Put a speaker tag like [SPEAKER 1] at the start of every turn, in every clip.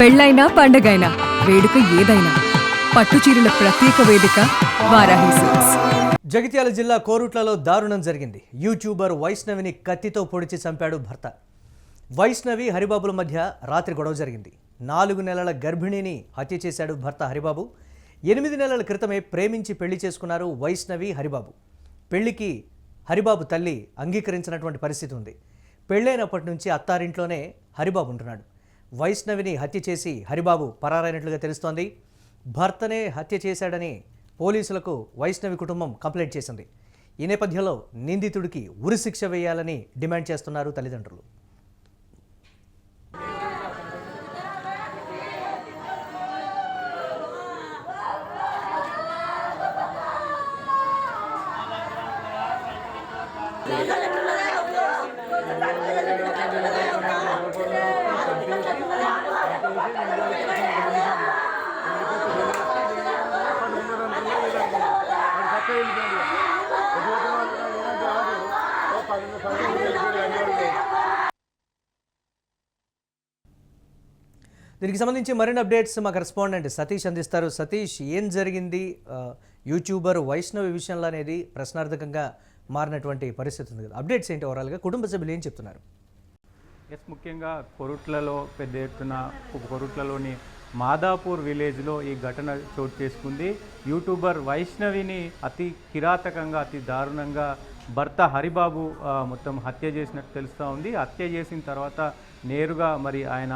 [SPEAKER 1] పెళ్ళైనా పండగైనా వేడుక ఏదైనా పట్టుచీరల ప్రత్యేక వేదిక వారాహి సిల్క్స్.
[SPEAKER 2] జగిత్యాల జిల్లా కోరుట్లలో దారుణం జరిగింది. యూట్యూబర్ వైష్ణవిని కత్తితో పొడిచి చంపాడు భర్త. వైష్ణవి హరిబాబుల మధ్య రాత్రి గొడవ జరిగింది. 4 నెలల గర్భిణిని హత్య చేశాడు భర్త హరిబాబు. 8 నెలల క్రితమే ప్రేమించి పెళ్లి చేసుకున్నారు వైష్ణవి హరిబాబు. పెళ్లికి హరిబాబు తల్లి అంగీకరించినటువంటి పరిస్థితి ఉంది. పెళ్ళైనప్పటి నుంచి అత్తారింట్లోనే హరిబాబు ఉంటున్నాడు. వైష్ణవిని హత్య చేసి హరిబాబు పరారైనట్లుగా తెలుస్తోంది. భర్తనే హత్య చేశాడని పోలీసులకు వైష్ణవి కుటుంబం కంప్లైంట్ చేసింది. ఈ నేపథ్యంలో నిందితుడికి ఉరిశిక్ష వేయాలని డిమాండ్ చేస్తున్నారు తల్లిదండ్రులు. దీనికి సంబంధించి మరిన్ని అప్డేట్స్ మా కరెస్పాండెంట్ సతీష్ అందిస్తారు. సతీష్, ఏం జరిగింది? యూట్యూబర్ వైష్ణవి విషయంలో అనేది ప్రశ్నార్థకంగా మారినటువంటి పరిస్థితి ఉంది కదా, అప్డేట్స్ ఏంటి? ఓవరాల్గా కుటుంబ సభ్యులు ఏం చెప్తున్నారు?
[SPEAKER 3] ముఖ్యంగా కొరుట్లలో పెద్ద ఎత్తున కొరుట్లలోని మాదాపూర్ విలేజ్లో ఈ ఘటన చోటు చేసుకుంది. యూట్యూబర్ వైష్ణవిని అతి కిరాతకంగా అతి దారుణంగా భర్త హరిబాబు మొత్తం హత్య చేసినట్టు తెలుస్తూ ఉంది. హత్య చేసిన తర్వాత నేరుగా మరి ఆయన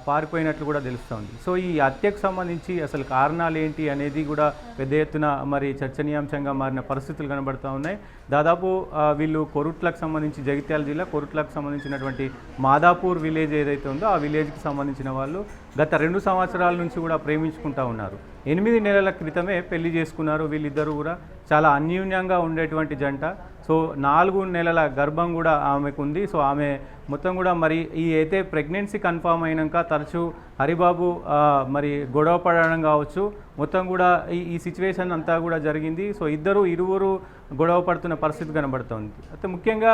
[SPEAKER 3] పారిపోయినట్లు కూడా తెలుస్తోంది. సో ఈ హత్యకు సంబంధించి అసలు కారణాలు ఏంటి అనేది కూడా పెద్ద ఎత్తున మరి చర్చనీయాంశంగా మారిన పరిస్థితులు కనబడుతూ ఉన్నాయి. దాదాపు వీళ్ళు కొరుట్లకు సంబంధించి జగిత్యాల జిల్లా కొరుట్లకు సంబంధించినటువంటి మాదాపూర్ విలేజ్ ఏదైతే ఉందో ఆ విలేజ్కి సంబంధించిన వాళ్ళు గత 2 సంవత్సరాల నుంచి కూడా ప్రేమించుకుంటూ ఉన్నారు. 8 నెలల క్రితమే పెళ్లి చేసుకున్నారు. వీళ్ళిద్దరూ కూడా చాలా అన్యూన్యంగా ఉండేటువంటి జంట. సో 4 నెలల గర్భం కూడా ఆమెకు ఉంది. సో ఆమె మొత్తం కూడా మరి ఈ అయితే ప్రెగ్నెన్సీ కన్ఫామ్ అయినాక తరచూ హరిబాబు మరి గొడవ పడడం కావచ్చు, మొత్తం కూడా ఈ సిచ్యువేషన్ అంతా కూడా జరిగింది. సో ఇరువురు గొడవ పడుతున్న పరిస్థితి కనబడుతుంది. అయితే ముఖ్యంగా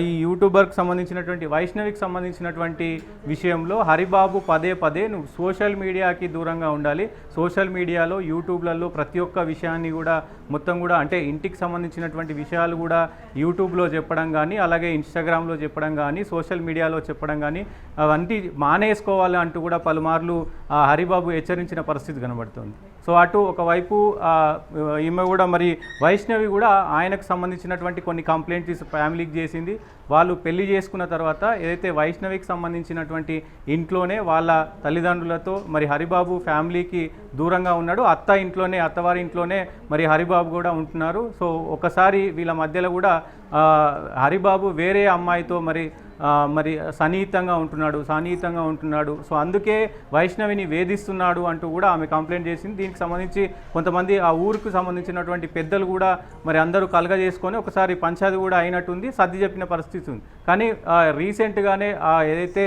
[SPEAKER 3] ఈ యూట్యూబర్కి సంబంధించినటువంటి వైష్ణవికి సంబంధించినటువంటి విషయంలో హరిబాబు పదే నువ్వు సోషల్ మీడియాకి దూరంగా ఉండాలి, సోషల్ మీడియాలో యూట్యూబ్లలో ప్రతి ఒక్క విషయాన్ని కూడా మొత్తం కూడా అంటే ఇంటికి సంబంధించినటువంటి విషయాలు కూడా యూట్యూబ్లో చెప్పడం కానీ, అలాగే ఇన్స్టాగ్రామ్లో చెప్పడం కానీ, సోషల్ మీడియాలో చెప్పడం కానీ అవన్నీ మానేసుకోవాలి అంటూ కూడా పలుమార్లు హరిబాబు హెచ్చరించిన పరిస్థితి కనబడుతుంది. సో అటు ఒకవైపు ఈమె కూడా మరి వైష్ణవి కూడా ఆయనకు సంబంధించినటువంటి కొన్ని కంప్లైంట్స్ ఫ్యామిలీకి చేసింది. వాళ్ళు పెళ్లి చేసుకున్న తర్వాత ఏదైతే వైష్ణవికి సంబంధించినటువంటి ఇంట్లోనే వాళ్ళ తల్లిదండ్రులతో మరి హరిబాబు ఫ్యామిలీకి దూరంగా ఉన్నాడు. అత్తవారి ఇంట్లోనే మరి హరిబాబు కూడా ఉంటున్నారు. సో ఒకసారి వీళ్ళ మధ్యలో కూడా హరిబాబు వేరే అమ్మాయితో మరి సన్నిహితంగా ఉంటున్నాడు. సో అందుకే వైష్ణవిని వేధిస్తున్నాడు అంటూ కూడా ఆమె కంప్లైంట్ చేసింది. దీనికి సంబంధించి కొంతమంది ఆ ఊరికి సంబంధించినటువంటి పెద్దలు కూడా మరి అందరూ కలగజేసుకొని ఒకసారి పంచాయతీ కూడా అయినట్టుంది, సర్ది చెప్పిన పరిస్థితి ఉంది. కానీ రీసెంట్గానే ఏదైతే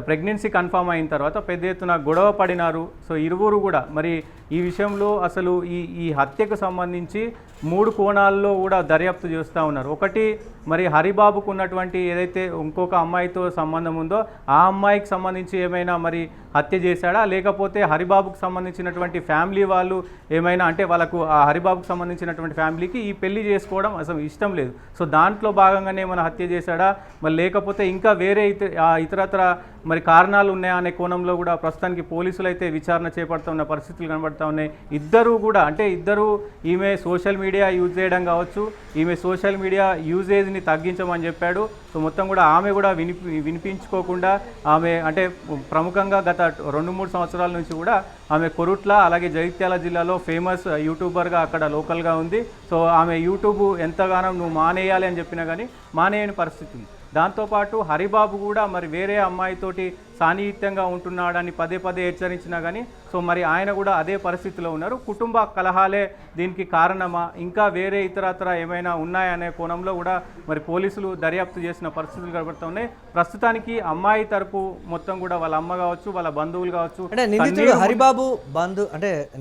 [SPEAKER 3] ప్రెగ్నెన్సీ కన్ఫామ్ అయిన తర్వాత పెద్ద ఎత్తున గొడవ పడినారు. సో ఇరువురు కూడా మరి ఈ విషయంలో అసలు ఈ హత్యకు సంబంధించి 3 కోణాల్లో కూడా దర్యాప్తు చేస్తూ ఉన్నారు. ఒకటి మరి హరిబాబుకు ఉన్నటువంటి ఏదైతే ఇంకొక అమ్మాయితో సంబంధం ఉందో ఆ అమ్మాయికి సంబంధించి ఏమైనా మరి హత్య చేశాడా, లేకపోతే హరిబాబుకు సంబంధించినటువంటి ఫ్యామిలీ వాళ్ళు ఏమైనా అంటే వాళ్ళకు ఆ హరిబాబుకు సంబంధించినటువంటి ఫ్యామిలీకి ఈ పెళ్లి చేసుకోవడం అసలు ఇష్టం లేదు. సో దాంట్లో భాగంగానే ఏమైనా హత్య చేశాడా, మరి లేకపోతే ఇంకా వేరే ఇతరత్ర మరి కారణాలు ఉన్నాయా అనే కోణంలో కూడా ప్రస్తుతానికి పోలీసులు అయితే విచారణ చేపడుతున్న పరిస్థితులు కనబడుతూ ఉన్నాయి. ఇద్దరు ఈమె సోషల్ మీడియా యూజ్ చేయడం కావచ్చు, ఈమె సోషల్ మీడియా యూజేజ్ని తగ్గించమని చెప్పాడు. సో మొత్తం కూడా ఆమె కూడా వినిపించుకోకుండా ఆమె అంటే ప్రముఖంగా గత 2-3 సంవత్సరాల నుంచి కూడా ఆమె కొరుట్ల అలాగే జగిత్యాల జిల్లాలో ఫేమస్ యూట్యూబర్గా అక్కడ లోకల్గా ఉంది. సో ఆమె యూట్యూబ్ ఎంతగానో నువ్వు మానేయాలి అని చెప్పినా కానీ మానేయని పరిస్థితి ఉంది. దాంతోపాటు హరిబాబు కూడా మరి వేరే అమ్మాయితోటి సాన్నిహిత్యంగా ఉంటున్నాడని పదే హెచ్చరించినా కానీ సో మరి ఆయన కూడా అదే పరిస్థితిలో ఉన్నారు. కుటుంబ కలహాలే దీనికి కారణమా, ఇంకా వేరే ఇతరత్ర ఏమైనా ఉన్నాయనే కోణంలో కూడా మరి పోలీసులు దర్యాప్తు చేసిన పరిస్థితులు కనబడుతూ ఉన్నాయి. ప్రస్తుతానికి అమ్మాయి తరపు మొత్తం కూడా వాళ్ళ అమ్మ కావచ్చు, వాళ్ళ బంధువులు కావచ్చు,
[SPEAKER 2] అంటే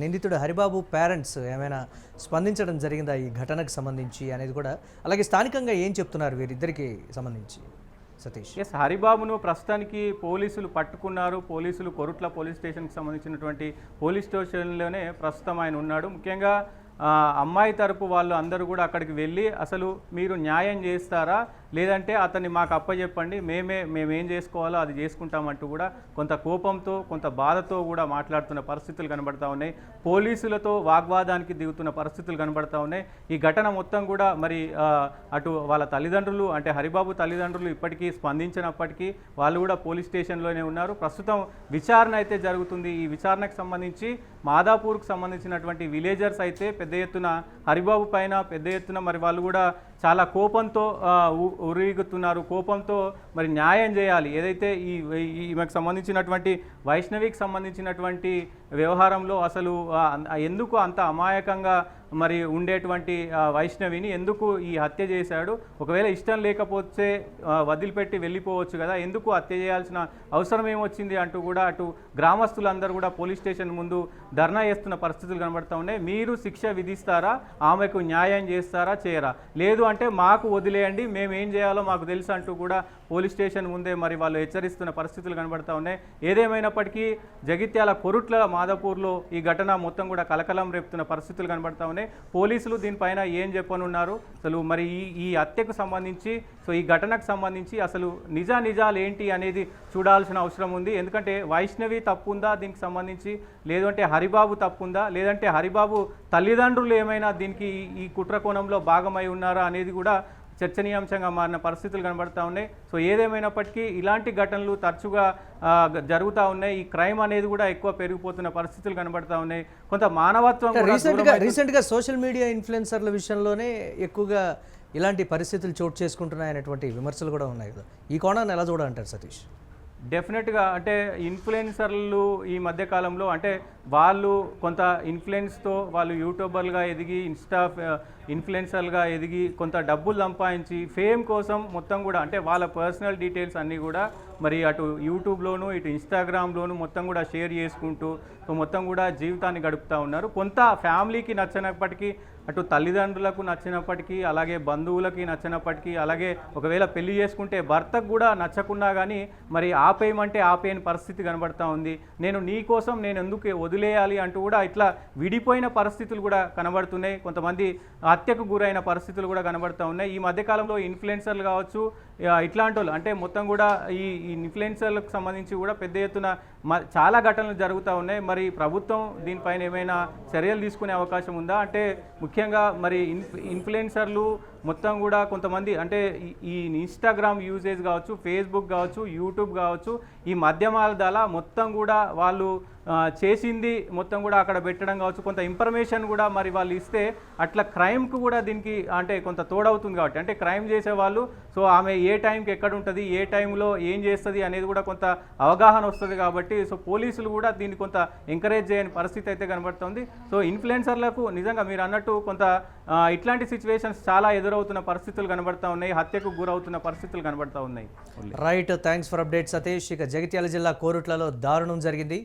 [SPEAKER 2] నిందితుడు హరిబాబు పేరెంట్స్ ఏమైనా స్పందించడం జరిగిందా ఈ ఘటనకు సంబంధించి అనేది కూడా, అలాగే స్థానికంగా ఏం చెప్తున్నారు వీరిద్దరికి సంబంధించి? సతీష్.
[SPEAKER 3] ఎస్, హరిబాబును ప్రస్తుతానికి పోలీసులు పట్టుకున్నారు. పోలీసులు కొరుట్ల పోలీస్ స్టేషన్కి సంబంధించినటువంటి పోలీస్ స్టేషన్లోనే ప్రస్తుతం ఆయన ఉన్నాడు. ముఖ్యంగా అమ్మాయి తరపు వాళ్ళు అందరూ కూడా అక్కడికి వెళ్ళి అసలు మీరు న్యాయం చేస్తారా, లేదంటే అతన్ని మాకు అప్పచెప్పండి, మేమేం చేసుకోవాలో అది చేసుకుంటామంటూ కూడా కొంత కోపంతో కొంత బాధతో కూడా మాట్లాడుతున్న పరిస్థితులు కనబడతా ఉన్నాయి. పోలీసులతో వాగ్వాదానికి దిగుతున్న పరిస్థితులు కనబడతా ఉన్నాయి. ఈ ఘటన మొత్తం కూడా మరి అటు వాళ్ళ తల్లిదండ్రులు అంటే హరిబాబు తల్లిదండ్రులు ఇప్పటికీ స్పందించినప్పటికీ వాళ్ళు కూడా పోలీస్ స్టేషన్లోనే ఉన్నారు. ప్రస్తుతం విచారణ అయితే జరుగుతుంది. ఈ విచారణకు సంబంధించి మాదాపూర్కు సంబంధించినటువంటి విలేజర్స్ అయితే పెద్ద ఎత్తున హరిబాబు పైన పెద్ద ఎత్తున మరి వాళ్ళు కూడా చాలా కోపంతో ఉరిగుతున్నారు. కోపంతో మరి న్యాయం చేయాలి, ఏదైతే ఈమెకు సంబంధించినటువంటి వైష్ణవికి సంబంధించినటువంటి వ్యవహారంలో అసలు ఎందుకు అంత అమాయకంగా మరి ఉండేటువంటి వైష్ణవిని ఎందుకు ఈ హత్య చేశాడు, ఒకవేళ ఇష్టం లేకపోతే వదిలిపెట్టి వెళ్ళిపోవచ్చు కదా, ఎందుకు హత్య చేయాల్సిన అవసరం ఏమొచ్చింది అంటూ కూడా అటు గ్రామస్తులందరూ కూడా పోలీస్ స్టేషన్ ముందు ధర్నా చేస్తున్న పరిస్థితులు కనబడుతూ ఉన్నాయి. మీరు శిక్ష విధిస్తారా, ఆమెకు న్యాయం చేస్తారా, చేయరా, లేదు అంటే మాకు వదిలేయండి, మేము ఏం చేయాలో మాకు తెలుసు అంటూ కూడా పోలీస్ స్టేషన్ ముందే మరి వాళ్ళు హెచ్చరిస్తున్న పరిస్థితులు కనబడుతూ ఉన్నాయి. ఏదేమైనప్పటికీ జగిత్యాల కొరుట్ల మాదాపూర్లో ఈ ఘటన మొత్తం కూడా కలకలం రేపుతున్న పరిస్థితులు కనబడుతూ ఉన్నాయి. పోలీసులు దీనిపైన ఏం చెప్పనున్నారు, అసలు మరి ఈ హత్యకు సంబంధించి ఈ ఘటనకు సంబంధించి అసలు నిజాలు ఏంటి అనేది చూడాల్సిన అవసరం ఉంది. ఎందుకంటే వైష్ణవి తప్పుందా దీనికి సంబంధించి, లేదంటే హరిబాబు తప్పుందా, లేదంటే హరిబాబు తల్లిదండ్రులు ఏమైనా దీనికి ఈ కుట్ర కోణంలో భాగమై ఉన్నారా అనేది కూడా చర్చనీయాంశంగా మారిన పరిస్థితులు కనబడతా ఉన్నాయి. ఏదేమైనప్పటికీ ఇలాంటి ఘటనలు తరచుగా జరుగుతూ ఉన్నాయి. ఈ క్రైమ్ అనేది కూడా ఎక్కువ పెరిగిపోతున్న పరిస్థితులు కనబడతా ఉన్నాయి. కొంత మానవత్వం
[SPEAKER 2] రీసెంట్గా సోషల్ మీడియా ఇన్ఫ్లుయెన్సర్ల విషయంలోనే ఎక్కువగా ఇలాంటి పరిస్థితులు చోటు చేసుకుంటున్నాయనేటువంటి విమర్శలు కూడా ఉన్నాయి కదా, ఈ కోణాన్ని ఎలా చూడాలంటారు సతీష్?
[SPEAKER 3] డెఫినెట్గా అంటే ఇన్ఫ్లుయెన్సర్లు ఈ మధ్యకాలంలో అంటే వాళ్ళు కొంత ఇన్ఫ్లుయెన్స్తో వాళ్ళు యూట్యూబర్లుగా ఎదిగి ఇన్ఫ్లుయెన్సర్లుగా ఎదిగి కొంత డబ్బులు సంపాదించి ఫేమ్ కోసం మొత్తం కూడా అంటే వాళ్ళ పర్సనల్ డీటెయిల్స్ అన్నీ కూడా మరి అటు యూట్యూబ్లోను ఇటు ఇన్స్టాగ్రామ్లోను మొత్తం కూడా షేర్ చేసుకుంటూ మొత్తం కూడా జీవితాన్ని గడుపుతూ ఉన్నారు. కొంత ఫ్యామిలీకి నచ్చినప్పటికీ, అటు తల్లిదండ్రులకు నచ్చినప్పటికీ, అలాగే బంధువులకి నచ్చినప్పటికీ, అలాగే ఒకవేళ పెళ్లి చేసుకుంటే భర్తకు కూడా నచ్చకున్నా కానీ మరి ఆపేయమంటే ఆపేయని పరిస్థితి కనబడతా ఉంది. నీ కోసం నేను ఎందుకు వదిలేయాలి అంటూ కూడా ఇట్లా విడిపోయిన పరిస్థితులు కూడా కనబడుతున్నాయి. కొంతమంది హత్యకు గురైన పరిస్థితులు కూడా కనబడుతూ ఉన్నాయి. ఈ మధ్యకాలంలో ఇన్ఫ్లుయెన్సర్లు కావచ్చు, ఇట్లాంటి వాళ్ళు అంటే మొత్తం కూడా ఈ ఇన్ఫ్లుయెన్సర్లకు సంబంధించి కూడా పెద్ద ఎత్తున చాలా ఘటనలు జరుగుతూ ఉన్నాయి. మరి ప్రభుత్వం దీనిపైన ఏమైనా చర్యలు తీసుకునే అవకాశం ఉందా? అంటే ముఖ్యంగా మరి ఇన్ఫ్లుయెన్సర్లు మొత్తం కూడా కొంతమంది అంటే ఈ ఇన్స్టాగ్రామ్ యూజేజ్ కావచ్చు, ఫేస్బుక్ కావచ్చు, యూట్యూబ్ కావచ్చు, ఈ మాధ్యమాల ద్వారా మొత్తం కూడా వాళ్ళు చేసింది మొత్తం కూడా అక్కడ పెట్టడం కావచ్చు, కొంత ఇన్ఫర్మేషన్ కూడా మరి వాళ్ళు ఇస్తే అట్లా క్రైమ్కు కూడా దీనికి అంటే కొంత తోడవుతుంది. కాబట్టి అంటే క్రైమ్ చేసేవాళ్ళు ఆమె ఏ టైంకి ఎక్కడ ఉంటుంది, ఏ టైంలో ఏం చేస్తుంది అనేది కూడా కొంత అవగాహన వస్తుంది. కాబట్టి పోలీసులు కూడా దీన్ని కొంత ఎంకరేజ్ చేయని పరిస్థితి అయితే కనబడుతుంది. ఇన్ఫ్లుయెన్సర్లకు నిజంగా మీరు అన్నట్టు కొంత ఇట్లాంటి సిచ్యువేషన్స్ చాలా ఎదురవుతున్న పరిస్థితులు కనబడతా ఉన్నాయి, హత్యకు గురవుతున్న పరిస్థితులు కనబడతా ఉన్నాయి.
[SPEAKER 2] Right, thanks for update Satish. ఇక జగిత్యాల జిల్లా కోరుట్లలో దారుణం జరిగింది.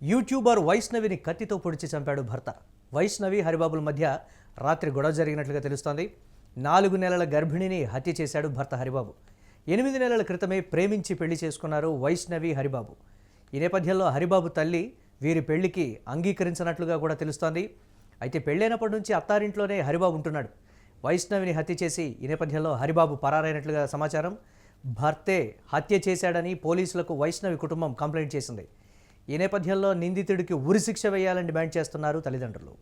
[SPEAKER 2] యూట్యూబర్ వైష్ణవిని కత్తితో పొడిచి చంపాడు భర్త. వైష్ణవి హరిబాబుల మధ్య రాత్రి గొడవ జరిగినట్లుగా తెలుస్తోంది. 4 నెలల గర్భిణిని హత్య చేశాడు భర్త హరిబాబు. 8 నెలల క్రితమే ప్రేమించి పెళ్లి చేసుకున్నారు వైష్ణవి హరిబాబు. ఈ నేపథ్యంలో హరిబాబు తల్లి వీరి పెళ్లికి అంగీకరించినట్లుగా కూడా తెలుస్తోంది. అయితే పెళ్ళైనప్పటి నుంచి అత్తారింట్లోనే హరిబాబు ఉంటున్నాడు. వైష్ణవిని హత్య చేసి ఈ నేపథ్యంలో హరిబాబు పరారైనట్లుగా సమాచారం. భర్తే హత్య చేశాడని పోలీసులకు వైష్ణవి కుటుంబం కంప్లైంట్ చేసింది. ఈ నేపథ్యంలో నిందితుడికి ఉరిశిక్ష వేయాలని డిమాండ్ చేస్తున్నారు తల్లిదండ్రులు.